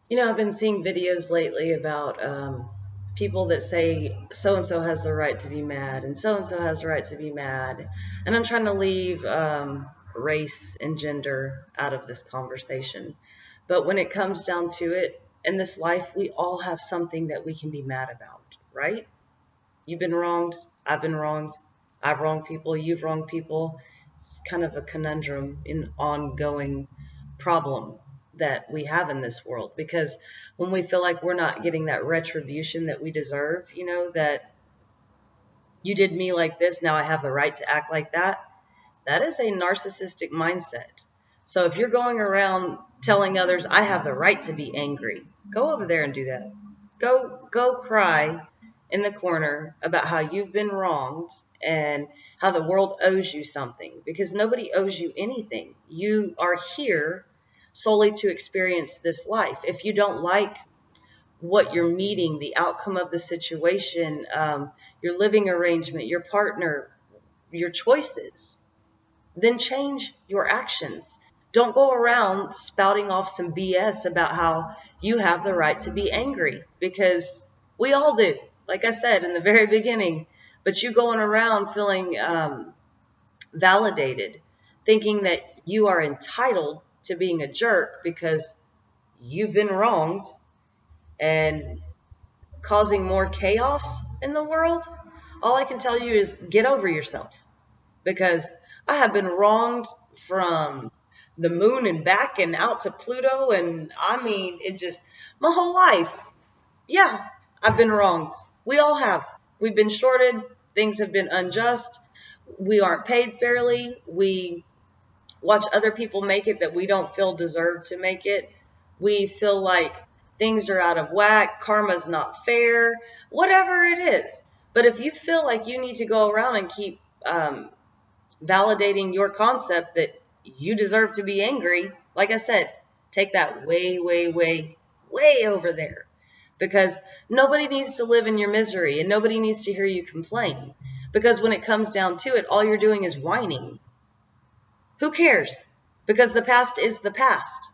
I've been seeing videos lately about people that say so and so has the right to be mad and so has the right to be mad. And I'm trying to leave race and gender out of this conversation. But when it comes down to it, in this life, we all have something that we can be mad about, right? You've been wronged. I've been wronged. I've wronged people. You've wronged people. It's kind of a conundrum, an ongoing problem that we have in this world, because when we feel like we're not getting that retribution that we deserve, that you did me like this, now I have the right to act like that. That is a narcissistic mindset. So if you're going around telling others, I have the right to be angry, go over there and do that. Go cry in the corner about how you've been wronged and how the world owes you something, because nobody owes you anything. You are here solely to experience this life. If you don't like what you're meeting, the outcome of the situation, your living arrangement, your partner, your choices, then change your actions. Don't go around spouting off some BS about how you have the right to be angry, because we all do, like I said in the very beginning. But you going around feeling validated, thinking that you are entitled to being a jerk because you've been wronged and causing more chaos in the world, all I can tell you is get over yourself, because I have been wronged from the moon and back and out to Pluto. And I mean, it just, my whole life. Yeah, I've been wronged. We all have. We've been shorted. Things have been unjust. We aren't paid fairly. We watch other people make it that we don't feel deserve to make it. We feel like things are out of whack, karma's not fair, whatever it is. But if you feel like you need to go around and keep validating your concept that you deserve to be angry, like I said, take that way, way, way, way over there. Because nobody needs to live in your misery and nobody needs to hear you complain. Because when it comes down to it, all you're doing is whining. Who cares? Because the past is the past.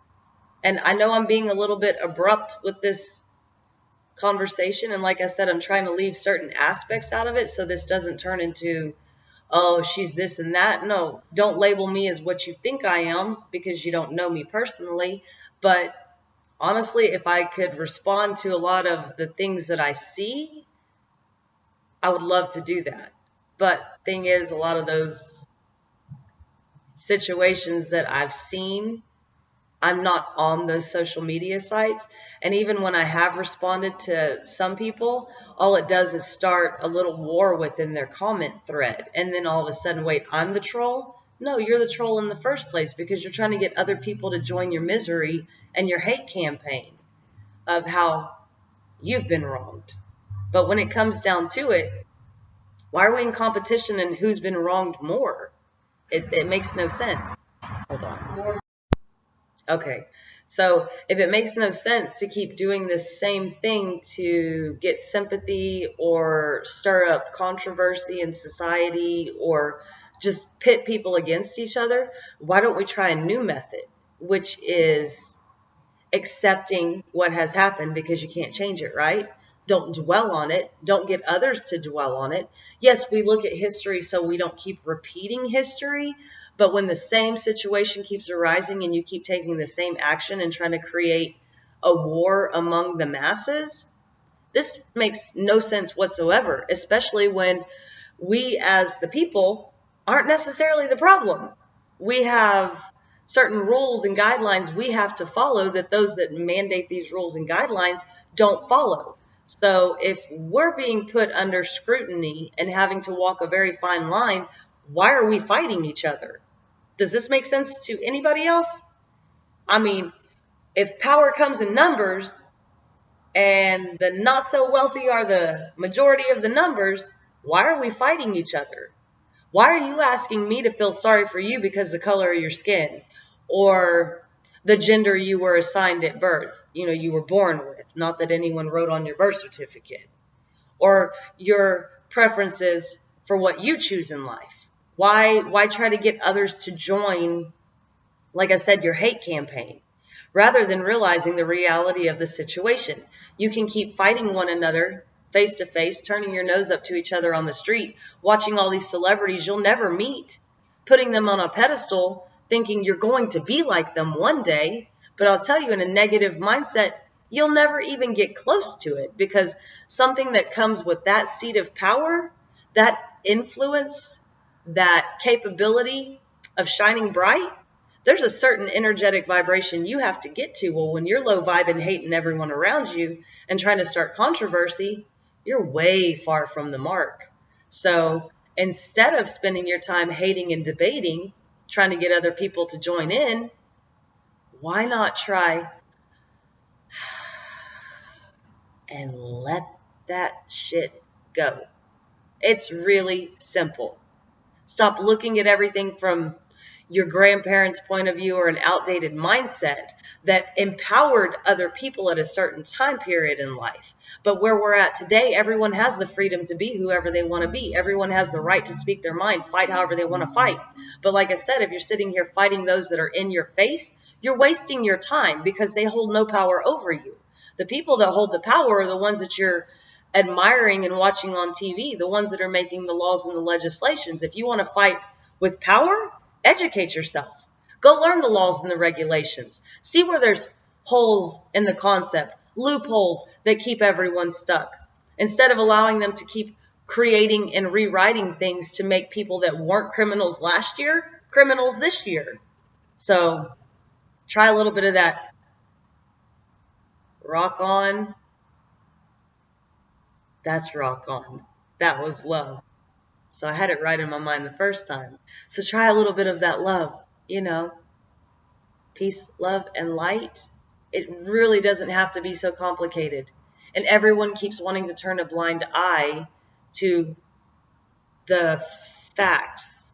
And I know I'm being a little bit abrupt with this conversation. And like I said, I'm trying to leave certain aspects out of it so this doesn't turn into, oh, she's this and that. No, don't label me as what you think I am, because you don't know me personally. But honestly, if I could respond to a lot of the things that I see, I would love to do that. But thing is, a lot of those situations that I've seen, I'm not on those social media sites. And even when I have responded to some people, all it does is start a little war within their comment thread. And then all of a sudden, wait, I'm the troll? No, you're the troll in the first place, because you're trying to get other people to join your misery and your hate campaign of how you've been wronged. But when it comes down to it, why are we in competition and who's been wronged more? It makes no sense. Hold on. Okay, so if it makes no sense to keep doing this same thing to get sympathy or stir up controversy in society or just pit people against each other, why don't we try a new method, which is accepting what has happened, because you can't change it, right? Don't dwell on it. Don't get others to dwell on it. Yes, we look at history so we don't keep repeating history, but when the same situation keeps arising and you keep taking the same action and trying to create a war among the masses, this makes no sense whatsoever, especially when we as the people aren't necessarily the problem. We have certain rules and guidelines we have to follow that those that mandate these rules and guidelines don't follow. So if we're being put under scrutiny and having to walk a very fine line, why are we fighting each other? Does this make sense to anybody else? I mean, if power comes in numbers and the not so wealthy are the majority of the numbers, why are we fighting each other? Why are you asking me to feel sorry for you because the color of your skin or the gender you were assigned at birth, you were born with, not that anyone wrote on your birth certificate, or your preferences for what you choose in life? Why try to get others to join, like I said, your hate campaign? rather than realizing the reality of the situation. You can keep fighting one another face to face, turning your nose up to each other on the street, watching all these celebrities you'll never meet, putting them on a pedestal, thinking you're going to be like them one day. But I'll tell you, in a negative mindset, you'll never even get close to it, because something that comes with that seat of power, that influence, that capability of shining bright, there's a certain energetic vibration you have to get to. Well, when you're low vibing, hating everyone around you and trying to start controversy, you're way far from the mark. So instead of spending your time hating and debating, trying to get other people to join in, why not try and let that shit go? It's really simple. Stop looking at everything from your grandparents' point of view or an outdated mindset that empowered other people at a certain time period in life. But where we're at today, everyone has the freedom to be whoever they want to be. Everyone has the right to speak their mind, fight however they want to fight. But like I said, if you're sitting here fighting those that are in your face, you're wasting your time, because they hold no power over you. The people that hold the power are the ones that you're admiring and watching on TV, the ones that are making the laws and the legislations. If you want to fight with power, educate yourself. Go learn the laws and the regulations. See where there's holes in the concept, loopholes that keep everyone stuck. Instead of allowing them to keep creating and rewriting things to make people that weren't criminals last year criminals this year. So try a little bit of that. Rock on. That's rock on. That was love. So I had it right in my mind the first time. So try a little bit of that love, peace, love, and light. It really doesn't have to be so complicated. And everyone keeps wanting to turn a blind eye to the facts.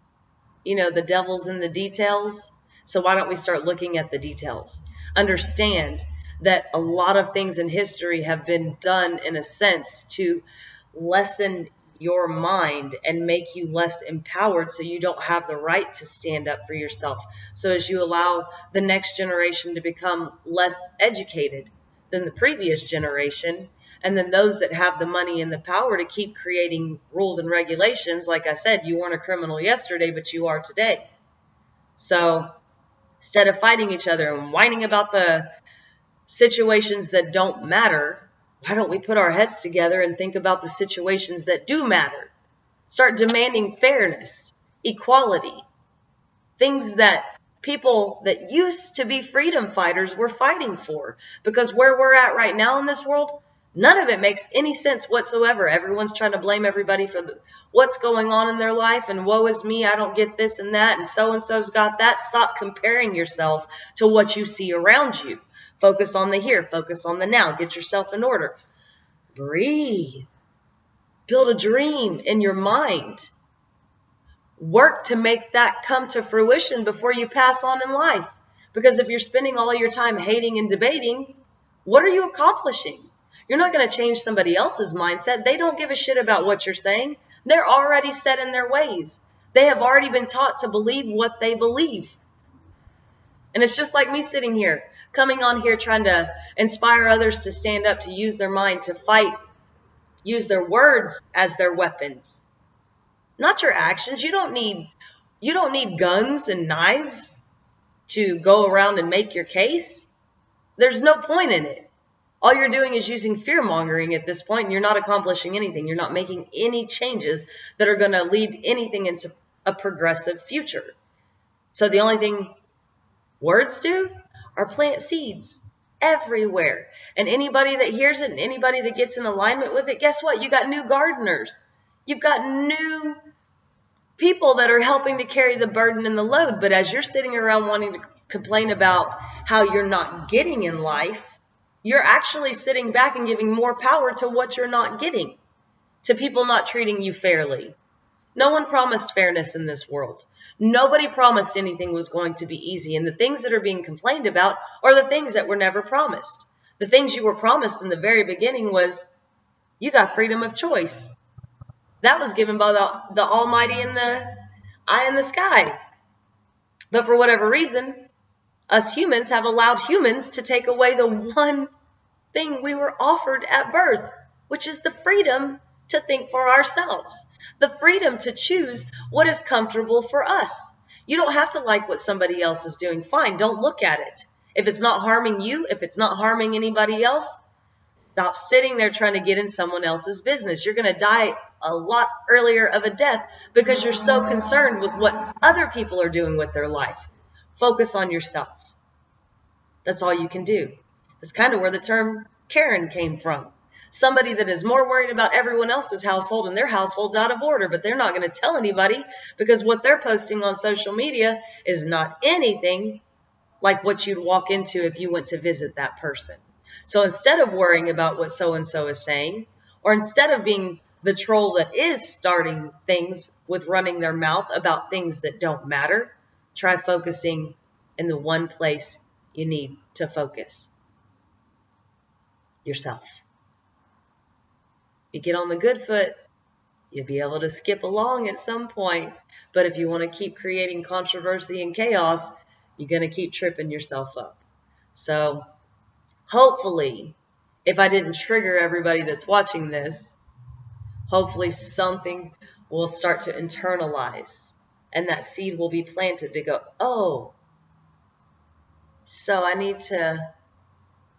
The devil's in the details. So why don't we start looking at the details? Understand that a lot of things in history have been done in a sense to lessen your mind and make you less empowered, so you don't have the right to stand up for yourself. So as you allow the next generation to become less educated than the previous generation, and then those that have the money and the power to keep creating rules and regulations, like I said, you weren't a criminal yesterday, but you are today. So instead of fighting each other and whining about the situations that don't matter, why don't we put our heads together and think about the situations that do matter? Start demanding fairness, equality, things that people that used to be freedom fighters were fighting for. Because where we're at right now in this world, none of it makes any sense whatsoever. Everyone's trying to blame everybody for what's going on in their life, and woe is me, I don't get this and that, and so-and-so's got that. Stop comparing yourself to what you see around you. Focus on the here, focus on the now, get yourself in order. Breathe. Build a dream in your mind. Work to make that come to fruition before you pass on in life. Because if you're spending all of your time hating and debating, what are you accomplishing? You're not going to change somebody else's mindset. They don't give a shit about what you're saying. They're already set in their ways. They have already been taught to believe what they believe. And it's just like me sitting here, coming on here trying to inspire others to stand up, to use their mind, to fight, use their words as their weapons, not your actions. You don't need guns and knives to go around and make your case. There's no point in it. All you're doing is using fear-mongering at this point, and you're not accomplishing anything. You're not making any changes that are going to lead anything into a progressive future. So the only thing words do are plant seeds everywhere. And anybody that hears it and anybody that gets in alignment with it, guess what? You got new gardeners. You've got new people that are helping to carry the burden and the load. But as you're sitting around wanting to complain about how you're not getting in life, you're actually sitting back and giving more power to what you're not getting, to people not treating you fairly. No one promised fairness in this world. Nobody promised anything was going to be easy. And the things that are being complained about are the things that were never promised. The things you were promised in the very beginning was you got freedom of choice. That was given by the Almighty in the eye in the sky. But for whatever reason, Us humans have allowed humans to take away the one thing we were offered at birth, which is the freedom to think for ourselves, the freedom to choose what is comfortable for us. You don't have to like what somebody else is doing. Fine, don't look at it. If it's not harming you, if it's not harming anybody else, stop sitting there trying to get in someone else's business. You're going to die a lot earlier of a death because you're so concerned with what other people are doing with their life. Focus on yourself. That's all you can do. That's kind of where the term Karen came from. Somebody that is more worried about everyone else's household and their household's out of order, but they're not going to tell anybody because what they're posting on social media is not anything like what you'd walk into if you went to visit that person. So instead of worrying about what so-and-so is saying, or instead of being the troll that is starting things with running their mouth about things that don't matter, try focusing in the one place you need to focus: yourself. You get on the good foot, you'll be able to skip along at some point. But if you want to keep creating controversy and chaos, you're going to keep tripping yourself up. So hopefully, if I didn't trigger everybody that's watching this, hopefully something will start to internalize and that seed will be planted to go, oh, so I need to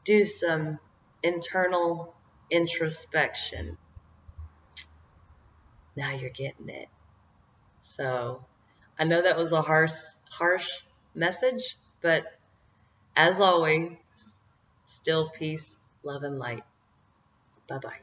do some internal introspection. Now you're getting it. So I know that was a harsh message, but as always, still peace, love, and light. Bye-bye.